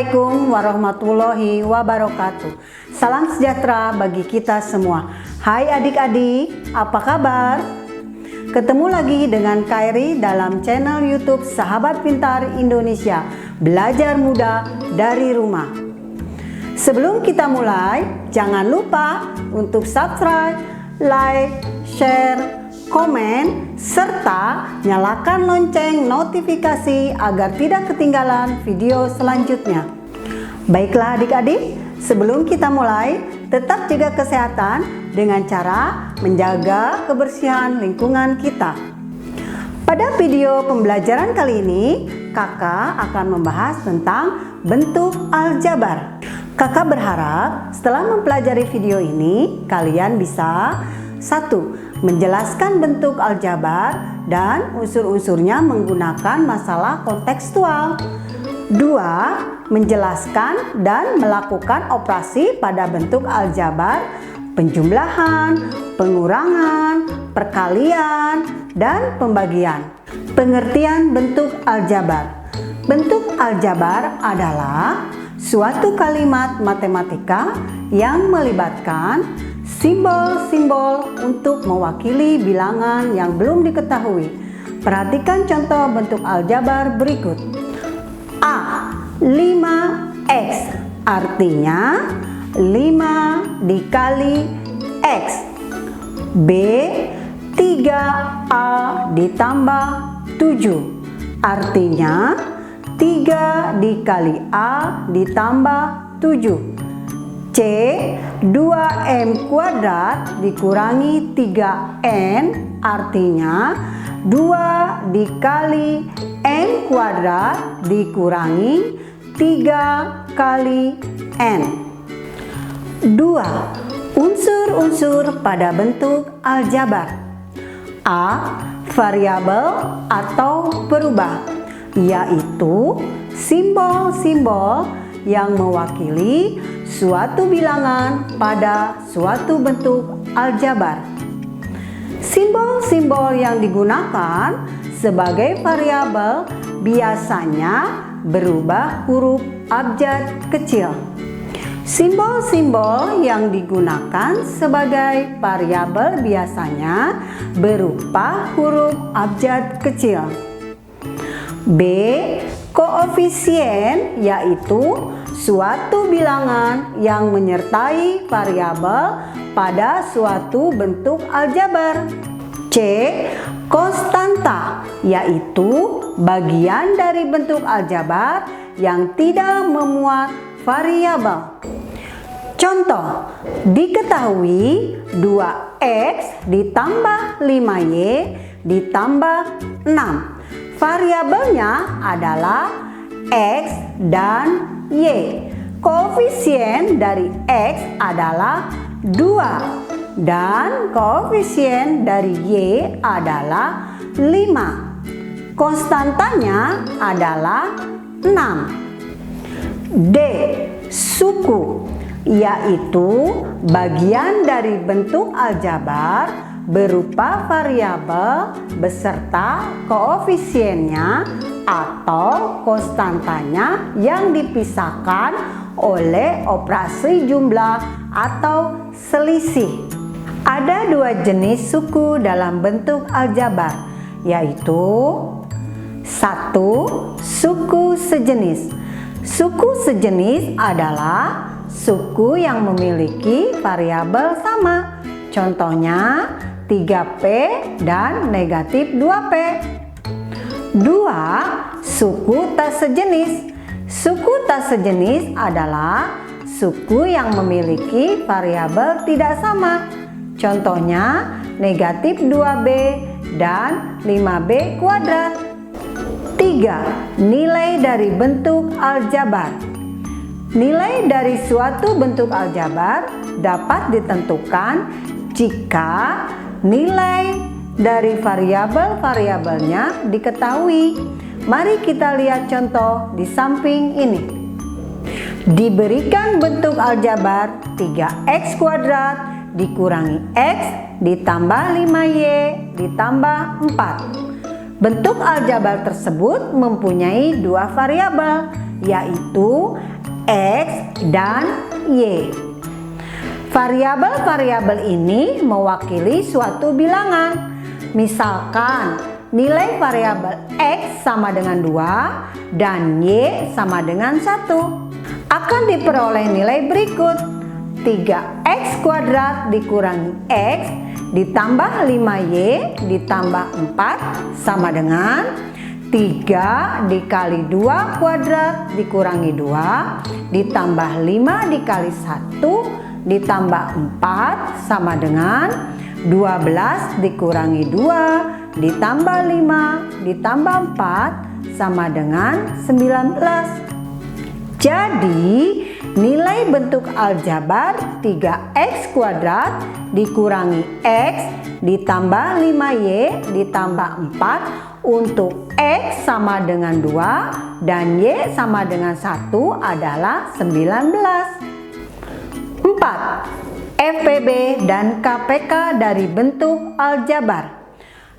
Assalamualaikum warahmatullahi wabarakatuh. Salam sejahtera bagi kita semua. Hai adik-adik, apa kabar? Ketemu lagi dengan Khairi dalam channel YouTube Sahabat Pintar Indonesia, belajar mudah dari rumah. Sebelum kita mulai, jangan lupa untuk subscribe, like, share, komen, serta nyalakan lonceng notifikasi agar tidak ketinggalan video selanjutnya. Baiklah adik-adik, sebelum kita mulai, tetap jaga kesehatan dengan cara menjaga kebersihan lingkungan kita. Pada video pembelajaran kali ini, kakak akan membahas tentang bentuk aljabar. Kakak berharap setelah mempelajari video ini, kalian bisa 1. Menjelaskan bentuk aljabar dan unsur-unsurnya menggunakan masalah kontekstual. 2. Menjelaskan dan melakukan operasi pada bentuk aljabar, penjumlahan, pengurangan, perkalian, dan pembagian. Pengertian bentuk aljabar. Bentuk aljabar adalah suatu kalimat matematika yang melibatkan simbol-simbol untuk mewakili bilangan yang belum diketahui. Perhatikan contoh bentuk aljabar berikut. A. 5x artinya 5 dikali x. B. 3a ditambah 7 artinya 3 dikali a ditambah 7. C. 2m kuadrat dikurangi 3n artinya 2 dikali n kuadrat dikurangi 3 kali n. 2. Unsur-unsur pada bentuk aljabar. A. Variabel atau berubah, yaitu simbol-simbol yang mewakili suatu bilangan pada suatu bentuk aljabar. Simbol-simbol yang digunakan sebagai variabel biasanya berubah huruf abjad kecil. Simbol-simbol yang digunakan sebagai variabel biasanya berupa huruf abjad kecil. B. Koefisien, yaitu suatu bilangan yang menyertai variabel pada suatu bentuk aljabar. C. Konstanta, yaitu bagian dari bentuk aljabar yang tidak memuat variabel. Contoh, diketahui 2x ditambah 5y ditambah 6. Variabelnya adalah x dan y. Koefisien dari x adalah 2 dan koefisien dari y adalah 5. Konstantanya adalah 6. D. Suku, yaitu bagian dari bentuk aljabar berupa variabel beserta koefisiennya atau konstantanya yang dipisahkan oleh operasi jumlah atau selisih. Ada 2 jenis suku dalam bentuk aljabar, yaitu 1. Suku sejenis. Suku sejenis adalah suku yang memiliki variabel sama. Contohnya 3p dan negatif 2p. 2. Suku tak sejenis. Suku tak sejenis adalah suku yang memiliki variabel tidak sama. Contohnya negatif 2b dan 5b kuadrat. 3. Nilai dari bentuk aljabar. Nilai dari suatu bentuk aljabar dapat ditentukan jika nilai dari variabel-variabelnya diketahui. Mari kita lihat contoh di samping ini. Diberikan bentuk aljabar 3x kuadrat dikurangi x ditambah 5y ditambah 4. Bentuk aljabar tersebut mempunyai 2 variabel, yaitu X dan Y. Variabel-variabel ini mewakili suatu bilangan. Misalkan nilai variabel X sama dengan 2 dan Y sama dengan 1. Akan diperoleh nilai berikut. 3x kuadrat dikurangi X ditambah 5Y ditambah 4 sama dengan 3 dikali 2 kuadrat dikurangi 2 ditambah 5 dikali 1 ditambah 4 sama dengan 12 dikurangi 2 ditambah 5 ditambah 4 sama dengan 19. Jadi nilai bentuk aljabar 3x kuadrat dikurangi X ditambah 5Y ditambah 4 untuk X sama dengan 2 dan Y sama dengan 1 adalah 19. 4. FPB dan KPK dari bentuk aljabar.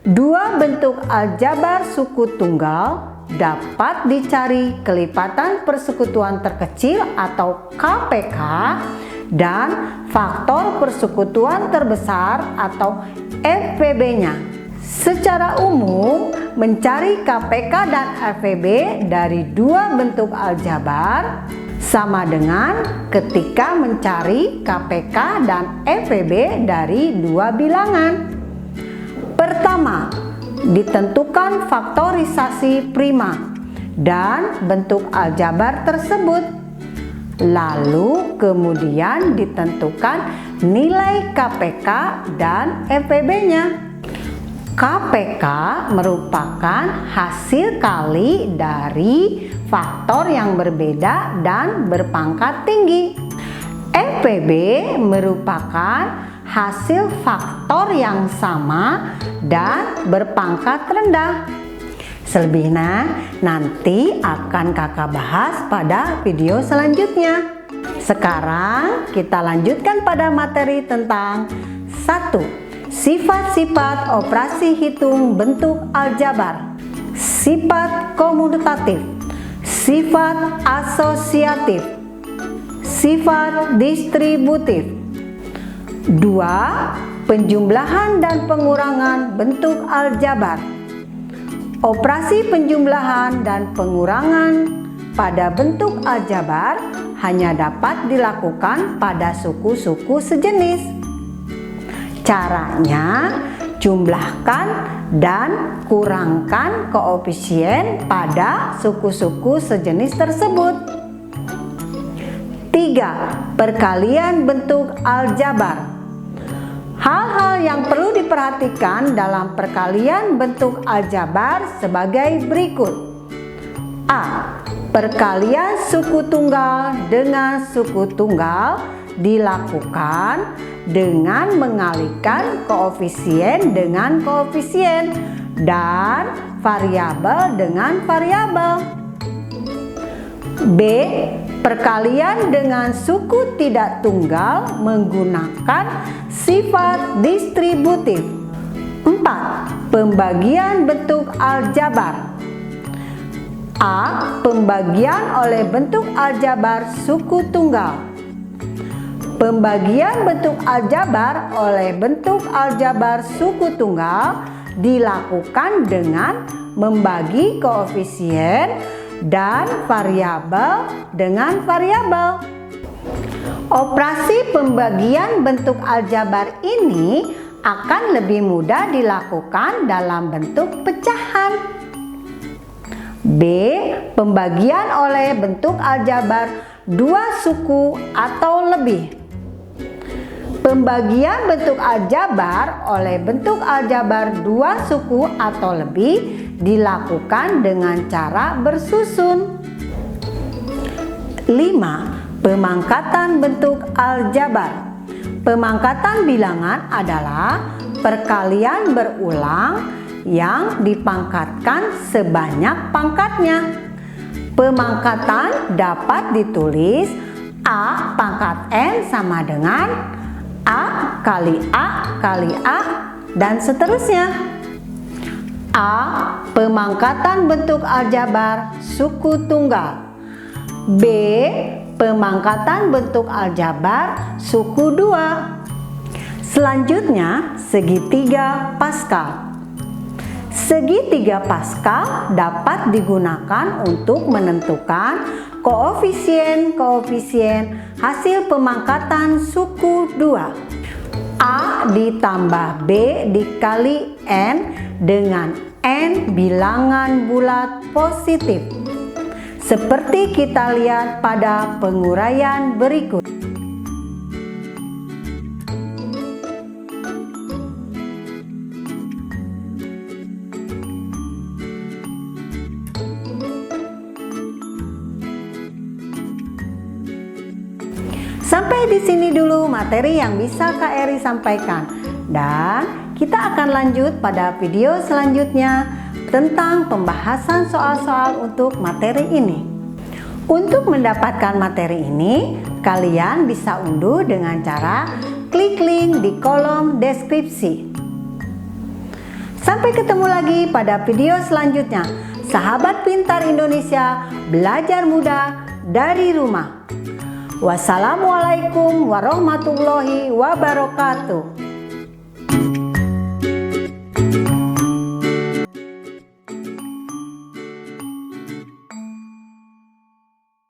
Dua bentuk aljabar suku tunggal dapat dicari kelipatan persekutuan terkecil atau KPK dan faktor persekutuan terbesar atau FPB-nya. Secara umum, mencari KPK dan FPB dari dua bentuk aljabar sama dengan ketika mencari KPK dan FPB dari dua bilangan. Pertama, ditentukan faktorisasi prima dan bentuk aljabar tersebut. Lalu kemudian ditentukan nilai KPK dan FPB-nya. KPK merupakan hasil kali dari faktor yang berbeda dan berpangkat tinggi. FPB merupakan hasil faktor yang sama dan berpangkat rendah. Selebihnya nanti akan kakak bahas pada video selanjutnya. Sekarang kita lanjutkan pada materi tentang 1. Sifat-sifat operasi hitung bentuk aljabar. Sifat komutatif, sifat asosiatif, sifat distributif. 2. Penjumlahan dan pengurangan bentuk aljabar. Operasi penjumlahan dan pengurangan pada bentuk aljabar hanya dapat dilakukan pada suku-suku sejenis. Caranya, jumlahkan dan kurangkan koefisien pada suku-suku sejenis tersebut. 3. Perkalian bentuk aljabar. Hal-hal yang perlu diperhatikan dalam perkalian bentuk aljabar sebagai berikut. A. Perkalian suku tunggal dengan suku tunggal dilakukan dengan mengalihkan koefisien dengan koefisien dan variabel dengan variabel. B. Perkalian dengan suku tidak tunggal menggunakan sifat distributif. 4. Pembagian bentuk aljabar. A. Pembagian oleh bentuk aljabar suku tunggal. Pembagian bentuk aljabar oleh bentuk aljabar suku tunggal dilakukan dengan membagi koefisien dan variabel dengan variabel. Operasi pembagian bentuk aljabar ini akan lebih mudah dilakukan dalam bentuk pecahan. B. Pembagian oleh bentuk aljabar dua suku atau lebih. Pembagian bentuk aljabar oleh bentuk aljabar dua suku atau lebih dilakukan dengan cara bersusun. 5. Pemangkatan bentuk aljabar. Pemangkatan bilangan adalah perkalian berulang yang dipangkatkan sebanyak pangkatnya. Pemangkatan dapat ditulis A pangkat N sama dengan A kali A kali A dan seterusnya. A. Pemangkatan bentuk aljabar suku tunggal. B. pemangkatan bentuk aljabar suku 2. Selanjutnya, segitiga Paskal. Segitiga Paskal dapat digunakan untuk menentukan koefisien-koefisien hasil pemangkatan suku 2. A ditambah B dikali N dengan N bilangan bulat positif. Seperti kita lihat pada penguraian berikut. Sampai di sini dulu materi yang bisa Kak Eri sampaikan. Dan kita akan lanjut pada video selanjutnya tentang pembahasan soal-soal untuk materi ini. Untuk mendapatkan materi ini, kalian bisa unduh dengan cara klik link di kolom deskripsi. Sampai ketemu lagi pada video selanjutnya. Sahabat Pintar Indonesia, belajar mudah dari rumah. Wassalamualaikum warahmatullahi wabarakatuh.